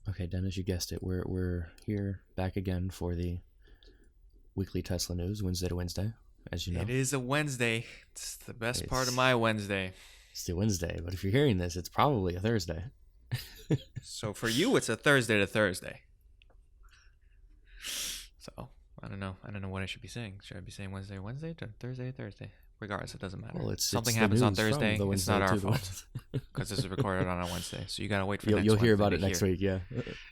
Okay, Dennis, you guessed it. We're here back again for the weekly Tesla news, Wednesday to Wednesday, as you know. It is a Wednesday. It's the best part of It's my Wednesday. still Wednesday, but if you're hearing this, it's probably a Thursday. So for you, it's a Thursday to Thursday. So I don't know. I don't know what I should be saying. Should I be saying Wednesday to Thursday to Thursday? Regardless, it doesn't matter. Well, Something the happens on news from Thursday. the It's Wednesday not our to the fault because this is recorded on a Wednesday. So you gotta wait for You'll hear Wednesday about to it next week, yeah.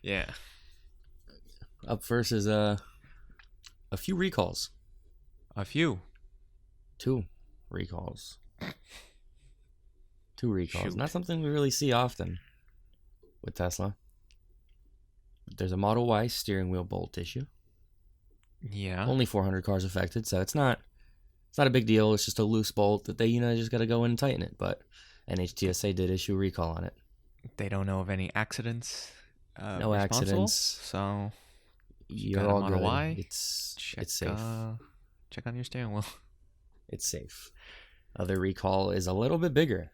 Yeah. Up first is a few recalls. A few. 2 recalls. 2 recalls. Shoot. Not something we really see often with Tesla. There's a Model Y steering wheel bolt issue. Yeah. Only 400 cars affected, so it's not a big deal. It's just a loose bolt that they just got to go in and tighten it. But NHTSA did issue a recall on it. They don't know of any accidents. No accidents. So you're all good. Y, it's safe. Check on your steering wheel. It's safe. Other recall is a little bit bigger.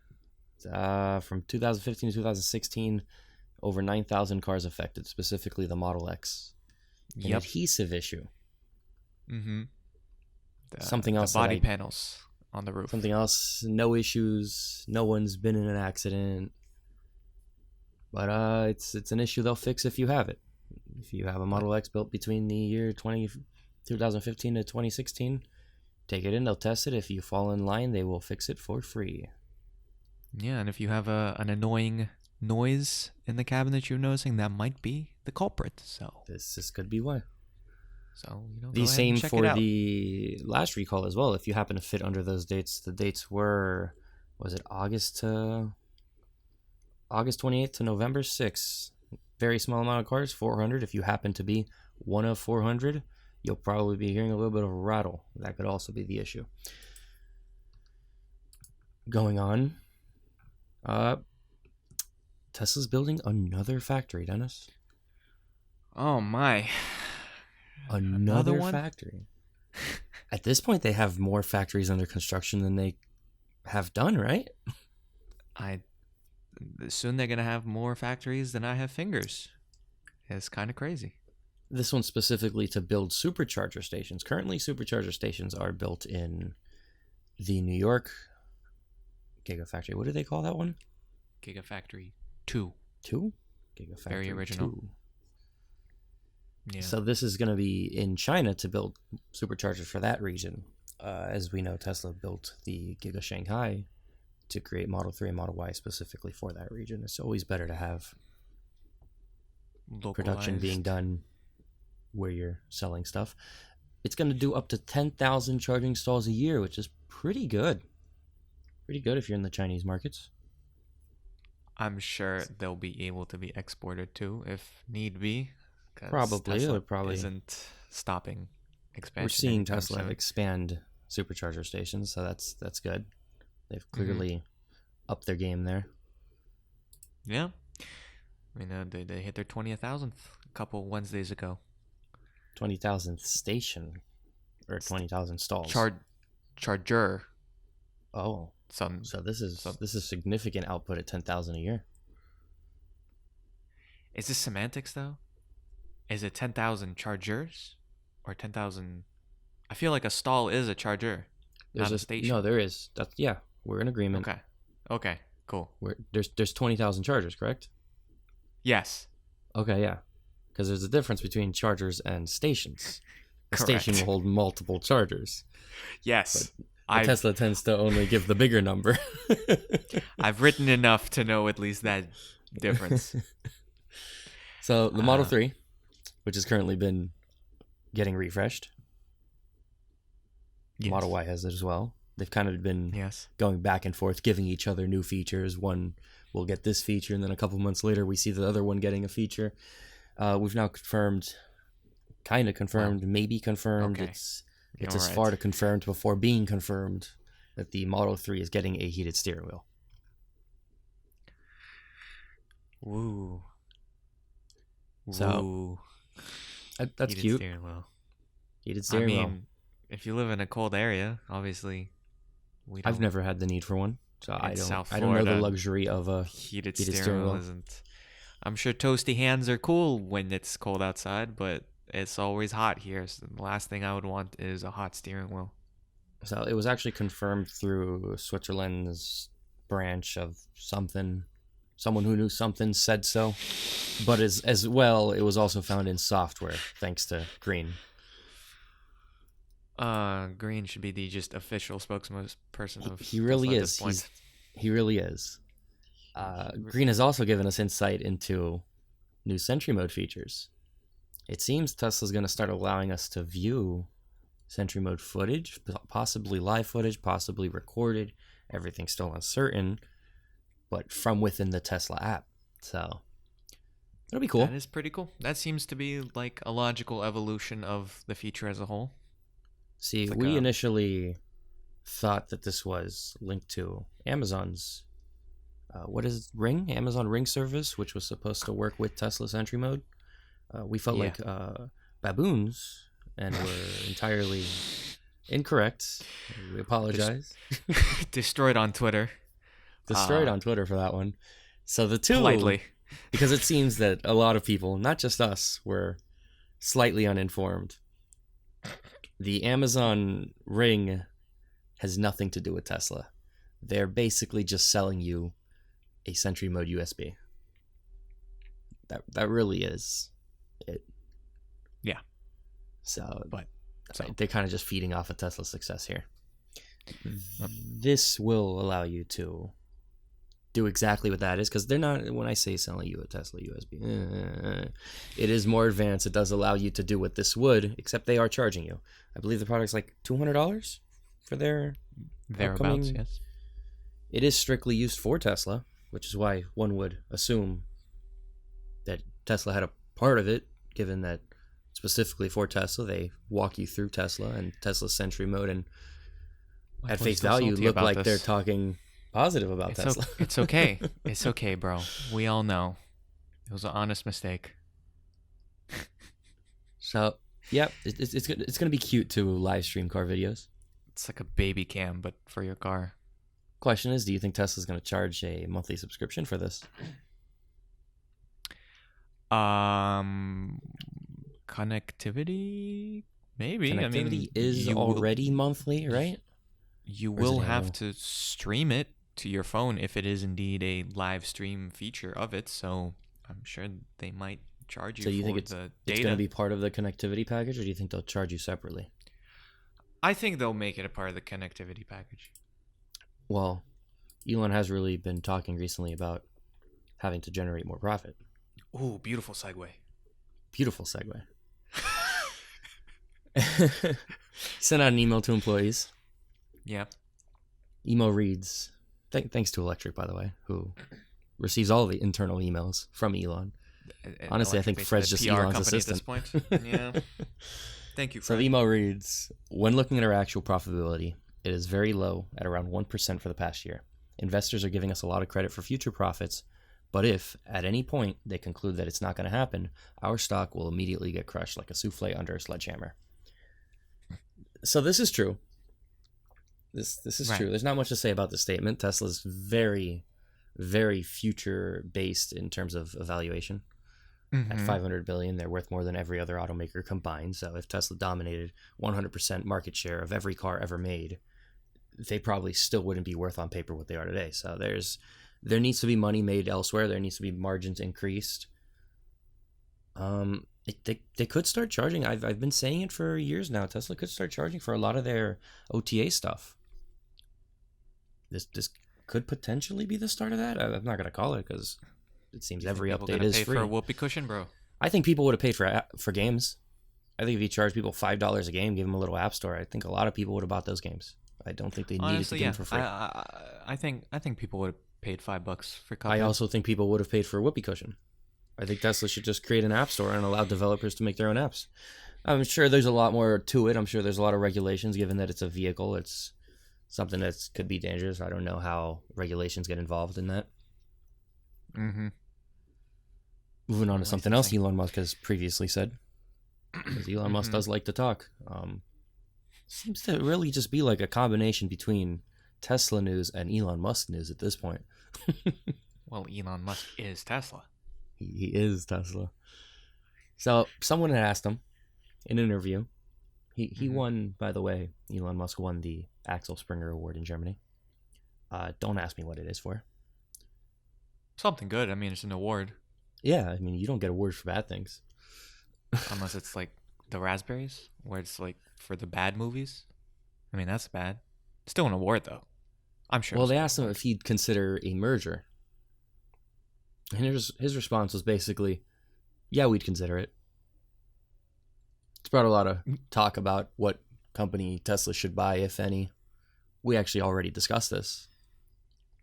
From 2015 to 2016, over 9,000 cars affected, specifically the Model X. An adhesive issue. Mm-hmm. Something else. The body panels on the roof. Something else. No issues. No one's been in an accident. But it's an issue they'll fix if you have it. If you have a Model X built between the year 2015 to 2016, take it in. They'll test it. If you fall in line, they will fix it for free. Yeah, and if you have an annoying noise in the cabin that you're noticing, that might be the culprit. So this could be why. So the same for the last recall as well. If you happen to fit under those dates, the dates were, was it August 28th to November 6th. Very small amount of cars, 400. If you happen to be one of 400, you'll probably be hearing a little bit of a rattle. That could also be the issue. Going on, Tesla's building another factory, Dennis. Oh my. Another one? factory. At this point, they have more factories under construction than they have done, right? Soon they're gonna have more factories than I have fingers. It's kind of crazy. This one's specifically to build supercharger stations. Currently, supercharger stations are built in the New York Gigafactory. What do they call that one? Gigafactory 2. 2? Gigafactory Very original. 2. Yeah. So this is going to be in China to build superchargers for that region. As we know, Tesla built the Giga Shanghai to create Model 3 and Model Y specifically for that region. It's always better to have production being done where you're selling stuff. It's going to do up to 10,000 charging stalls a year, which is pretty good. Pretty good if you're in the Chinese markets. I'm sure they'll be able to be exported too, if need be. Probably. Tesla It probably isn't stopping expansion. We're seeing Tesla expand supercharger stations, so that's good. They've clearly upped their game there. Yeah. I mean, they hit their 20,000th a couple Wednesdays ago. 20,000th station, or 20,000 stalls. Charger. Oh, so this is significant output at 10,000 a year. Is this semantics though? Is it 10,000 chargers or 10,000? I feel like a stall is a charger, not a station. No, there is. We're in agreement. Okay, cool. There's 20,000 chargers, correct? Yes. Okay, yeah. Because there's a difference between chargers and stations. A station will hold multiple chargers. Yes. But Tesla tends to only give the bigger number. I've written enough to know at least that difference. So the Model 3, which has currently been getting refreshed. Yes. Model Y has it as well. They've kind of been going back and forth, giving each other new features. One will get this feature, and then a couple months later, we see the other one getting a feature. We've now maybe confirmed. Okay. It's as far to confirmed before being confirmed that the Model 3 is getting a heated steering wheel. Woo. So that's heated cute. Steering wheel. Heated steering wheel. If you live in a cold area, obviously, I've never had the need for one, so I don't know the luxury of a heated steering wheel. I'm sure toasty hands are cool when it's cold outside, but it's always hot here. So the last thing I would want is a hot steering wheel. So it was actually confirmed through Switzerland's branch of something. Someone who knew something said so. But as well, it was also found in software, thanks to Green. Green should be the just official spokesperson of He really Tesla at is. this point. He really is. Green has also given us insight into new Sentry mode features. It seems Tesla's going to start allowing us to view Sentry mode footage, possibly live footage, possibly recorded. Everything's still uncertain, but from within the Tesla app. So it'll be cool. That is pretty cool. That seems to be like a logical evolution of the feature as a whole. See, we initially thought that this was linked to Amazon's Amazon Ring service, which was supposed to work with Tesla Sentry mode. We felt like baboons and were entirely incorrect. We apologize. Destroyed on Twitter. Destroyed on Twitter for that one. So the two, politely, because it seems that a lot of people, not just us, were slightly uninformed. The Amazon Ring has nothing to do with Tesla. They're basically just selling you a Sentry mode USB. That really is it. Yeah. So they're kind of just feeding off of Tesla's success here. This will allow you to do exactly what that is, because they're not, when I say selling you a Tesla USB, it is more advanced. It does allow you to do what this would, except they are charging you. I believe the product's like $200 for their thereabouts. Yes. It is strictly used for Tesla, which is why one would assume that Tesla had a part of it, given that specifically for Tesla, they walk you through Tesla and Tesla Sentry mode, and at face value look like they're talking positive about Tesla. It's okay. It's okay, bro. We all know it was an honest mistake. So, yeah, it's going to be cute to live stream car videos. It's like a baby cam, but for your car. Question is, do you think Tesla's going to charge a monthly subscription for this? Connectivity? Maybe. Connectivity is already monthly, right? You will have to stream it to your phone if it is indeed a live stream feature of it. So I'm sure they might charge you. So you think it's going to be part of the connectivity package, or do you think they'll charge you separately? I think they'll make it a part of the connectivity package. Well, Elon has really been talking recently about having to generate more profit. Ooh, beautiful segue. Beautiful segue. Sent out an email to employees. Yeah. Email reads, thanks to Electric, by the way, who receives all the internal emails from Elon. Honestly, I think Fred's just Elon's assistant. At this point. Yeah. Thank you, Fred. So the email reads, when looking at our actual profitability, it is very low at around 1% for the past year. Investors are giving us a lot of credit for future profits, but if, at any point, they conclude that it's not going to happen, our stock will immediately get crushed like a souffle under a sledgehammer. So this is true. This is true. There's not much to say about this statement. Tesla's very, very future-based in terms of evaluation. Mm-hmm. At $500 billion, they're worth more than every other automaker combined. So if Tesla dominated 100% market share of every car ever made, they probably still wouldn't be worth on paper what they are today. So there needs to be money made elsewhere. There needs to be margins increased. They could start charging. I've been saying it for years now. Tesla could start charging for a lot of their OTA stuff. This could potentially be the start of that. I'm not gonna call it because it seems every update is free. For a whoopee cushion, bro. I think people would have paid for games. I think if you charge people $5 a game, give them a little app store, I think a lot of people would have bought those games. I don't think they needed to get them for free. I think people would have paid $5 for Cuphead. I also think people would have paid for a whoopee cushion. I think Tesla should just create an app store and allow developers to make their own apps. I'm sure there's a lot more to it. I'm sure there's a lot of regulations, given that it's a vehicle. It's something that could be dangerous. I don't know how regulations get involved in that. Mm-hmm. Moving on to something else Elon Musk has previously said. Because Elon Musk does like to talk. Seems to really just be like a combination between Tesla news and Elon Musk news at this point. Well, Elon Musk is Tesla. He is Tesla. So someone had asked him in an interview. He won, by the way. Elon Musk won the Axel Springer Award in Germany. Don't ask me what it is for. Something good. I mean, it's an award. Yeah, I mean, you don't get awards for bad things. Unless it's like the Raspberries, where it's like for the bad movies. I mean, that's bad. Still an award, though. I'm sure. Well, they asked him if he'd consider a merger. And his response was basically, yeah, we'd consider it. It's brought a lot of talk about what company Tesla should buy, if any. We actually already discussed this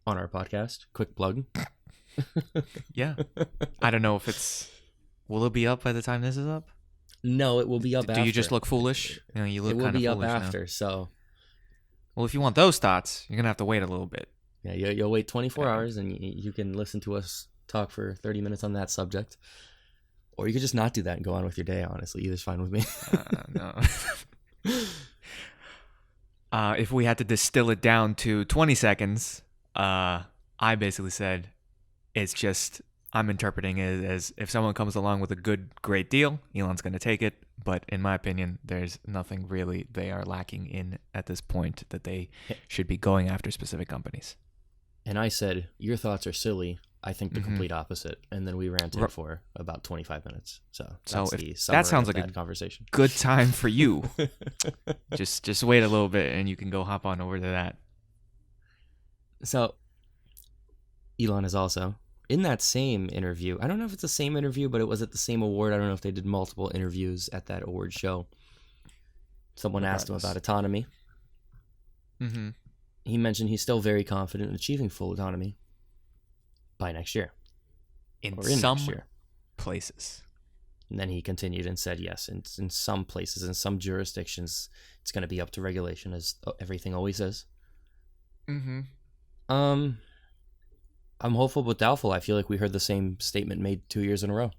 on our podcast. Quick plug. Yeah. I don't know if it's... Will it be up by the time this is up? No, it will be up after. Do you just look foolish? You look kind of foolish now. It will be up after, so... Well, if you want those thoughts, you're going to have to wait a little bit. Yeah, you'll wait 24 hours, and you can listen to us talk for 30 minutes on that subject. Or you could just not do that and go on with your day, honestly. Either's fine with me. No. If we had to distill it down to 20 seconds, I basically said it's just... I'm interpreting it as if someone comes along with a great deal, Elon's going to take it. But in my opinion, there's nothing really they are lacking in at this point that they should be going after specific companies. And I said, your thoughts are silly. I think the complete opposite. And then we ranted for about 25 minutes. So that sounds like a conversation. Good time for you. just wait a little bit and you can go hop on over to that. So Elon is also... in that same interview, I don't know if it's the same interview, but it was at the same award. I don't know if they did multiple interviews at that award show. Someone asked him about autonomy. Mm-hmm. He mentioned he's still very confident in achieving full autonomy by next year. In some places. And then he continued and said, yes, in some places, in some jurisdictions, it's going to be up to regulation, as everything always is. Mm-hmm. I'm hopeful but doubtful. I feel like we heard the same statement made 2 years in a row.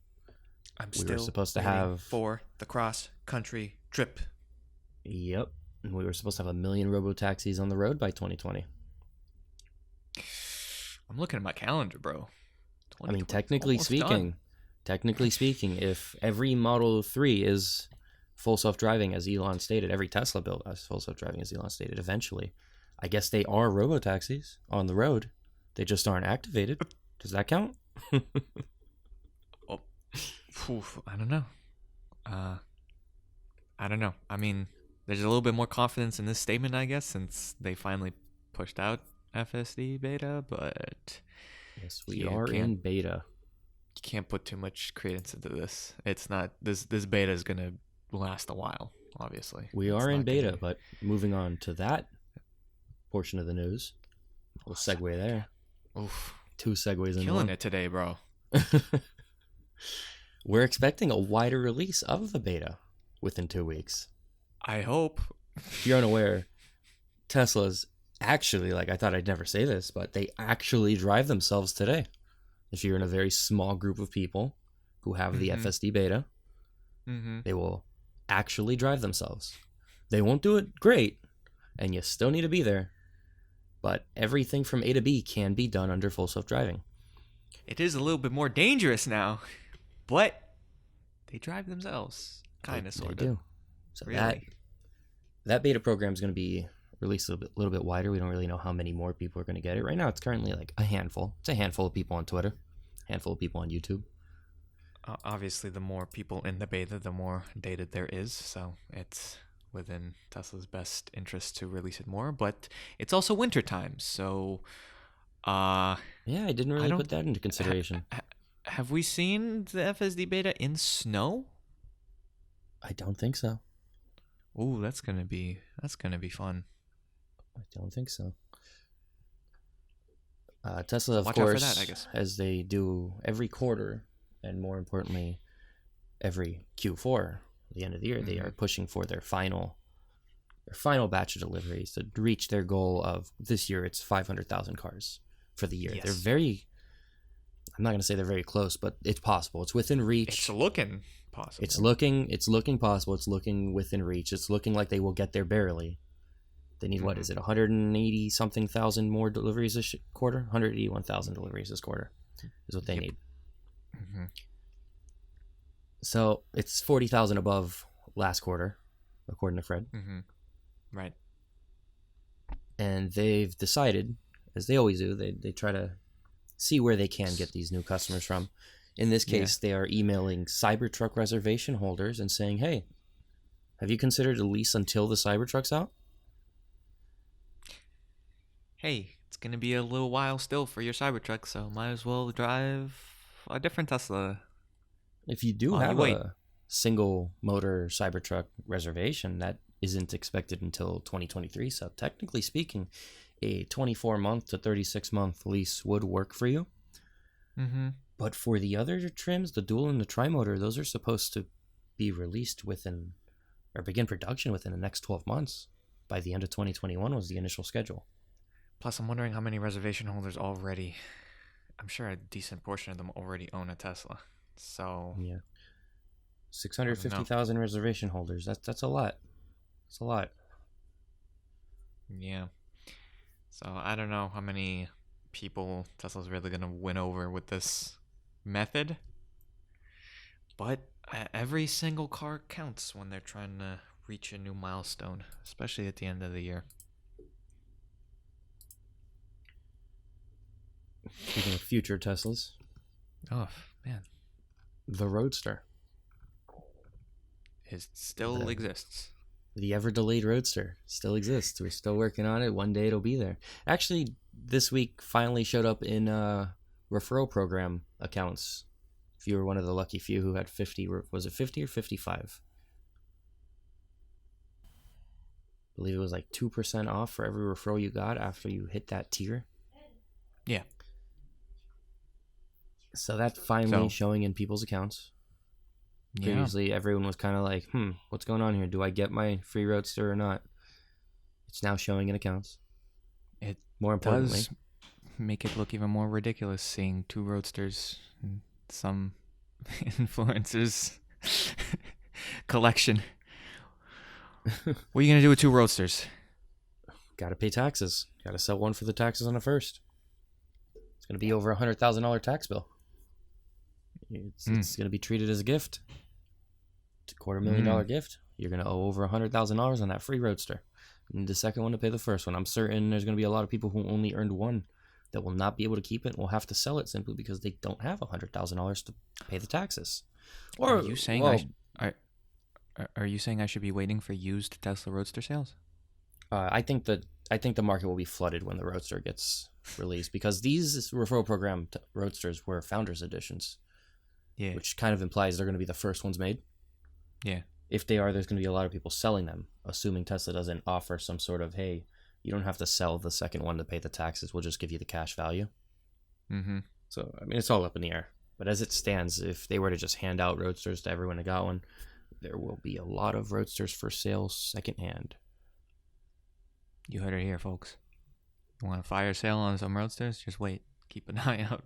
We were supposed to have for the cross-country trip. Yep. And we were supposed to have 1 million robo-taxis on the road by 2020. I'm looking at my calendar, bro. I mean, technically speaking, if every Model 3 is full self-driving, as Elon stated, every Tesla built as full self-driving, as Elon stated, eventually, I guess they are robo-taxis on the road. They just aren't activated. Does that count? I don't know. I don't know. I mean, there's a little bit more confidence in this statement, I guess, since they finally pushed out FSD Beta, but... Yes, we are in beta. You can't put too much credence into this. It's not... This beta is going to last a while, obviously. We are in beta, but moving on to that portion of the news. We'll segue there. Oof. 2 segues in Killing one. it today, bro. We're expecting a wider release of the beta within 2 weeks. I hope. If you're unaware, Tesla's actually, I thought I'd never say this, but they actually drive themselves today. If you're in a very small group of people who have the FSD beta, they will actually drive themselves. They won't do it great, and you still need to be there. But everything from A to B can be done under full self-driving. It is a little bit more dangerous now, but they drive themselves, kind of, sort of. They do. So really? that beta program is going to be released a little bit wider. We don't really know how many more people are going to get it. Right now, it's currently a handful. It's a handful of people on Twitter, a handful of people on YouTube. Obviously, the more people in the beta, the more data there is. So it's within Tesla's best interest to release it more, but it's also winter time, so yeah, I didn't really put that into consideration. Have we seen the FSD beta in snow? I don't think so. Ooh, that's gonna be fun. I don't think so. Tesla, of Watch course, out for that, I guess. as they do every quarter, and more importantly, every Q4, at the end of the year, they are pushing for their final batch of deliveries to reach their goal of this year. It's 500,000 cars for the year. Yes. I'm not going to say they're very close, but it's possible. It's within reach. It's looking possible. It's looking possible. It's looking within reach. It's looking like they will get there barely. They need, what is it, 180 something thousand more deliveries this quarter? 181,000 deliveries this quarter is what they need. Mm-hmm. So it's 40,000 above last quarter, according to Fred. Mm-hmm. Right. And they've decided, as they always do, they try to see where they can get these new customers from. In this case, they are emailing Cybertruck reservation holders and saying, hey, have you considered a lease until the Cybertruck's out? Hey, it's going to be a little while still for your Cybertruck, so might as well drive a different Tesla If you do while you have wait. a single motor Cybertruck reservation, that isn't expected until 2023. So technically speaking, a 24-month to 36-month lease would work for you. Mm-hmm. But for the other trims, the dual and the tri-motor, those are supposed to be released within, or begin production within the next 12 months. By the end of 2021 was the initial schedule. Plus, I'm wondering how many reservation holders already. I'm sure a decent portion of them already own a Tesla. So Yeah, 650,000 reservation holders. That's a lot. It's a lot. yeah. So I don't know how many people Tesla's really gonna win over with this method. But every single car counts when they're trying to reach a new milestone, especially at the end of the year. Speaking of future Teslas, Oh man, the Roadster, it still exists. the ever-delayed Roadster, still exists. We're still working on it. One day it'll be there. Actually, this week finally showed up in referral program accounts. If you were one of the lucky few who had 50, was it 50 or 55? I believe it was like 2% off for every referral you got after you hit that tier. Yeah. So that's finally showing in people's accounts. Yeah. Previously, everyone was kind of like, what's going on here? Do I get my free Roadster or not? It's now showing in accounts. It More importantly, does make it look even more ridiculous seeing two Roadsters in some influencers' collection. What are you going to do with two Roadsters? got to pay taxes. Got to sell one for the taxes on the first. It's going to be over $100,000 tax bill. It's going to be treated as a gift. It's a $250,000 gift. You're going to owe over $100,000 on that free Roadster. You need the second one to pay the first one. I'm certain there's going to be a lot of people who only earned one that will not be able to keep it and will have to sell it simply because they don't have $100,000 to pay the taxes. Or are you saying are you saying I should be waiting for used Tesla Roadster sales? I think the market will be flooded when the Roadster gets released because these referral program Roadsters were founders editions. Yeah. Which kind of implies they're going to be the first ones made. Yeah. If they are, there's going to be a lot of people selling them, assuming Tesla doesn't offer some sort of, hey, you don't have to sell the second one to pay the taxes. We'll just give you the cash value. Mm-hmm. So, I mean, it's all up in the air. But as it stands, if they were to just hand out Roadsters to everyone who got one, there will be a lot of Roadsters for sale secondhand. You heard it here, folks. You want a fire sale on some Roadsters? Just wait. Keep an eye out.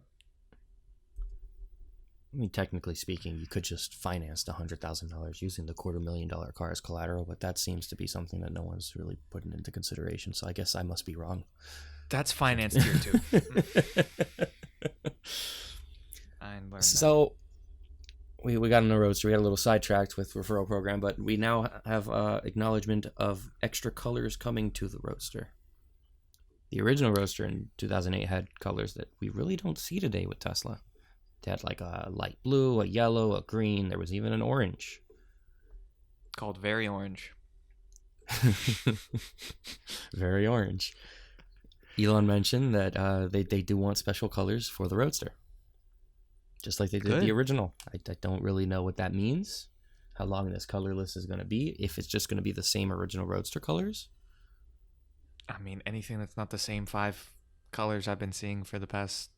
I mean, technically speaking, you could just finance the $100,000 using the $250,000 car as collateral, but that seems to be something that no one's really putting into consideration. So I guess I must be wrong. That's financed here too. So we got on the Roadster. We got a little sidetracked with referral program, but we now have acknowledgement of extra colors coming to the Roadster. The original Roadster in 2008 had colors that we really don't see today with Tesla. They had like a light blue, a yellow, a green. There was even an orange. Called Very Orange. Very orange. Elon mentioned that they do want special colors for the Roadster. Just like they did the original. I don't really know what that means. How long this color list is going to be. If it's just going to be the same original Roadster colors. I mean, anything that's not the same 5 colors I've been seeing for the past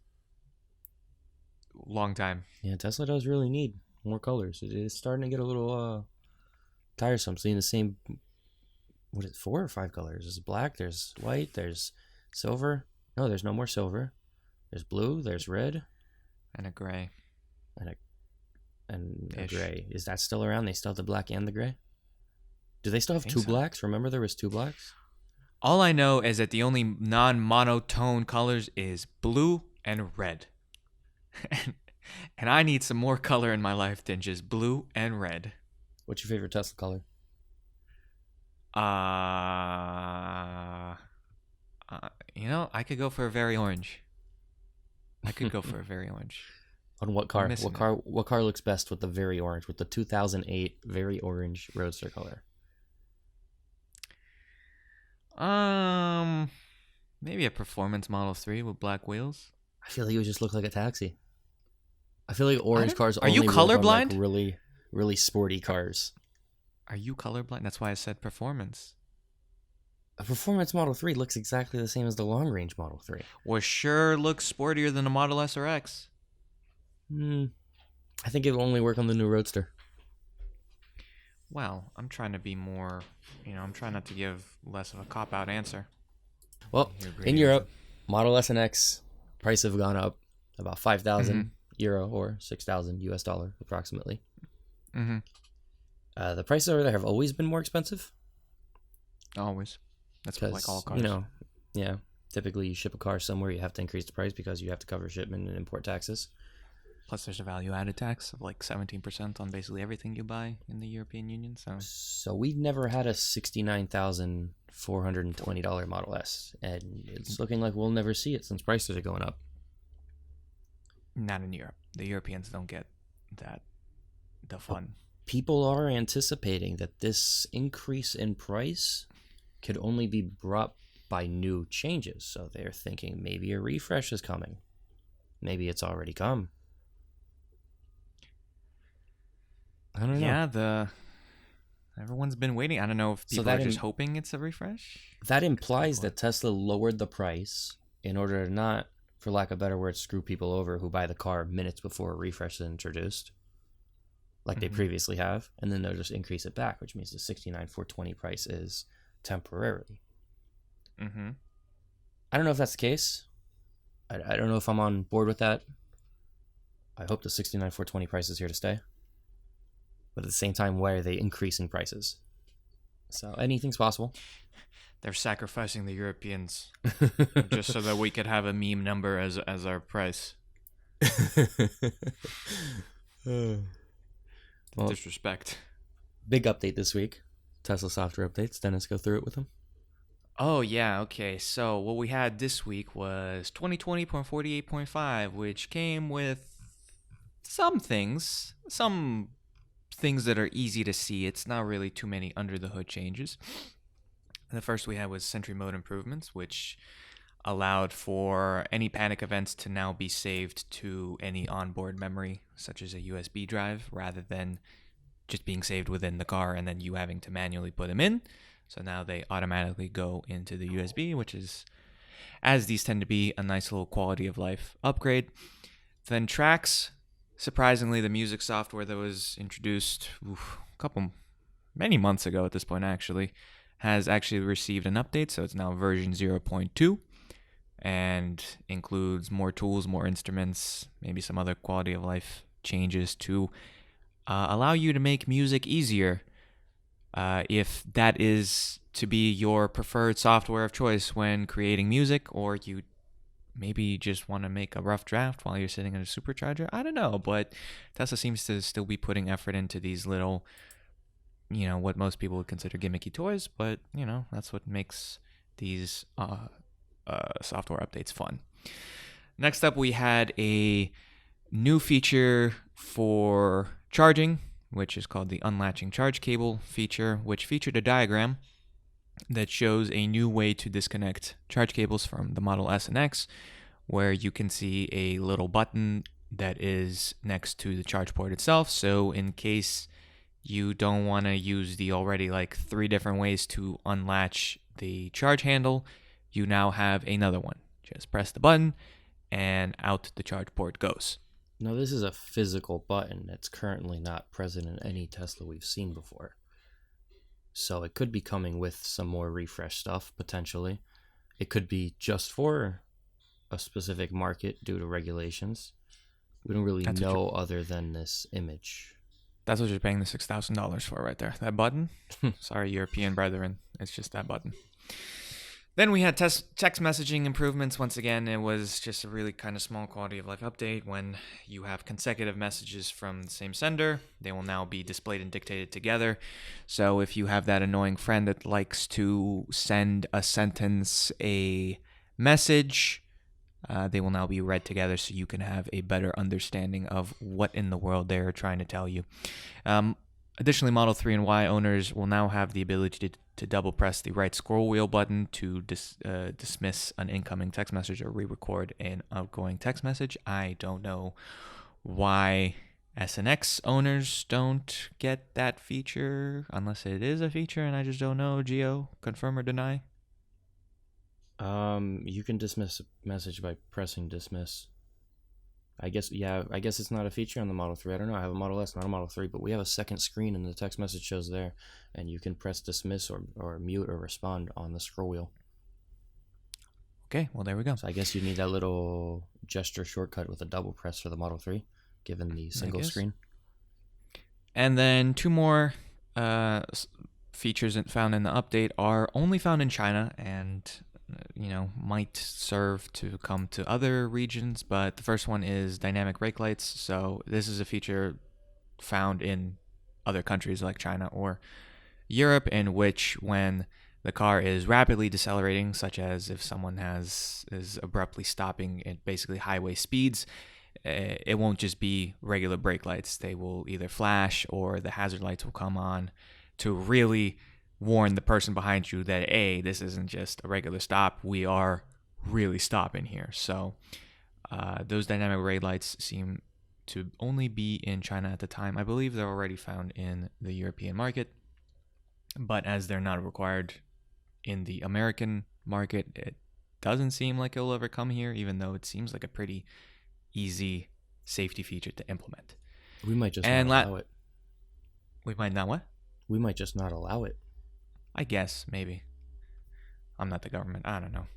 long time. Yeah, Tesla does really need more colors. It is starting to get a little tiresome seeing the same, 4 or 5 colors? There's black, there's white, there's silver. No, there's no more silver. There's blue, there's red. And a gray. And a gray. Is that still around? They still have the black and the gray? Do they still have 2 blacks? Remember there was 2 blacks? All I know is that the only non-monotone colors is blue and red. And I need some more color in my life than just blue and red. What's your favorite Tesla color? Uh, I could go for a very orange. On what I'm car? missing What car looks best with the very orange, with the 2008 very orange Roadster color? Maybe a performance Model 3 with black wheels. I feel like it would just look like a taxi. I feel like orange cars Are you only work on like colorblind? really, really sporty cars. Are you colorblind? That's why I said performance. A performance Model 3 looks exactly the same as the long range Model 3. Well, sure looks sportier than a Model S or X. I think it will only work on the new Roadster. Well, I'm trying to be more, I'm trying not to give less of a cop-out answer. Well, in Europe, Model S and X price have gone up about 5,000 euro or 6,000 US dollar approximately. Mm-hmm. The prices over there have always been more expensive. Always. That's like all cars. Typically you ship a car somewhere, you have to increase the price because you have to cover shipment and import taxes. Plus, there's a value-added tax of like 17% on basically everything you buy in the European Union. So we've never had a $69,420 Model S, and it's looking like we'll never see it since prices are going up. Not in Europe. The Europeans don't get the fun. People are anticipating that this increase in price could only be brought by new changes. So they're thinking maybe a refresh is coming. Maybe it's already come. I don't know. Yeah, everyone's been waiting. I don't know if people are just hoping it's a refresh. That implies that Tesla lowered the price in order to not, for lack of better words, screw people over who buy the car minutes before a refresh is introduced, like they previously have, and then they'll just increase it back, which means the $69,420 price is temporary. Mm-hmm. I don't know if that's the case. I don't know if I'm on board with that. I hope the $69,420 price is here to stay. But at the same time, why are they increasing prices? So anything's possible. They're sacrificing the Europeans just so that we could have a meme number as our price. Well, disrespect. Big update this week. Tesla software updates. Dennis, go through it with them. Oh, yeah. Okay. So what we had this week was 2020.48.5, which came with some things that are easy to see. It's not really too many under the hood changes. The first we had was Sentry mode improvements, which allowed for any panic events to now be saved to any onboard memory, such as a USB drive, rather than just being saved within the car and then you having to manually put them in. So now they automatically go into the USB, which is, as these tend to be, a nice little quality of life upgrade. Then Tracks, surprisingly, the music software that was introduced many months ago at this point actually, has actually received an update. So it's now version 0.2 and includes more tools, more instruments, maybe some other quality of life changes to allow you to make music easier. If that is to be your preferred software of choice when creating music, or you maybe just want to make a rough draft while you're sitting in a supercharger, I don't know, but Tesla seems to still be putting effort into these little, what most people would consider gimmicky toys, but, that's what makes these software updates fun. Next up, we had a new feature for charging, which is called the unlatching charge cable feature, which featured a diagram that shows a new way to disconnect charge cables from the Model S and X, where you can see a little button that is next to the charge port itself. So in case you don't want to use the already 3 different ways to unlatch the charge handle, you now have another one. Just press the button and out the charge port goes. Now, this is a physical button that's currently not present in any Tesla we've seen before. So it could be coming with some more refresh stuff, potentially. It could be just for a specific market due to regulations. We don't really know other than this image. That's what you're paying the $6,000 for right there. That button? Sorry, European brethren. It's just that button. Then we had text messaging improvements. Once again, it was just a really kind of small quality of life update. When you have consecutive messages from the same sender, they will now be displayed and dictated together. So if you have that annoying friend that likes to send a sentence, a message, they will now be read together so you can have a better understanding of what in the world they're trying to tell you. Additionally, Model 3 and Y owners will now have the ability to double press the right scroll wheel button to dismiss an incoming text message or re-record an outgoing text message. I don't know why S and X owners don't get that feature, unless it is a feature and I just don't know. Geo, confirm or deny? You can dismiss a message by pressing dismiss. I guess it's not a feature on the Model 3. I don't know. I have a Model S, not a Model 3, but we have a second screen and the text message shows there, and you can press dismiss or mute or respond on the scroll wheel. Okay, well, there we go. So I guess you need that little gesture shortcut with a double press for the Model 3, given the single screen. And then two more features found in the update are only found in China and might serve to come to other regions, but the first one is dynamic brake lights. So this is a feature found in other countries like China or Europe, in which when the car is rapidly decelerating, such as if someone is abruptly stopping at basically highway speeds, it won't just be regular brake lights. They will either flash or the hazard lights will come on to really warn the person behind you that, hey, this isn't just a regular stop. We are really stopping here. So those dynamic brake lights seem to only be in China at the time. I believe they're already found in the European market, but as they're not required in the American market, it doesn't seem like it'll ever come here, even though it seems like a pretty easy safety feature to implement. We might just not allow it. We might not what? We might just not allow it. I guess, maybe. I'm not the government. I don't know.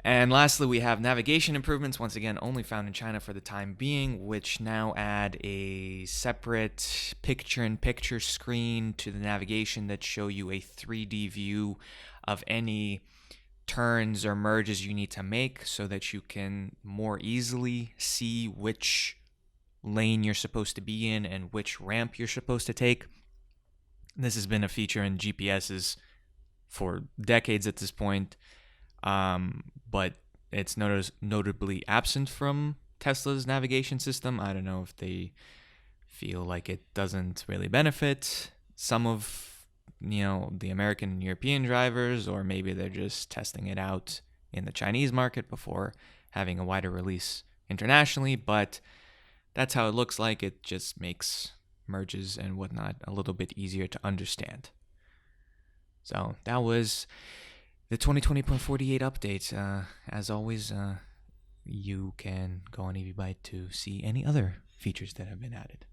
And lastly, we have navigation improvements, once again, only found in China for the time being, which now add a separate picture-in-picture screen to the navigation that show you a 3D view of any turns or merges you need to make so that you can more easily see which lane you're supposed to be in and which ramp you're supposed to take. This has been a feature in GPSs for decades at this point, but it's notably absent from Tesla's navigation system. I don't know if they feel like it doesn't really benefit some of the American and European drivers, or maybe they're just testing it out in the Chinese market before having a wider release internationally. But that's how it looks like. It just makes merges and whatnot a little bit easier to understand. So that was the 2020.48 update. As always, you can go on EVByte to see any other features that have been added.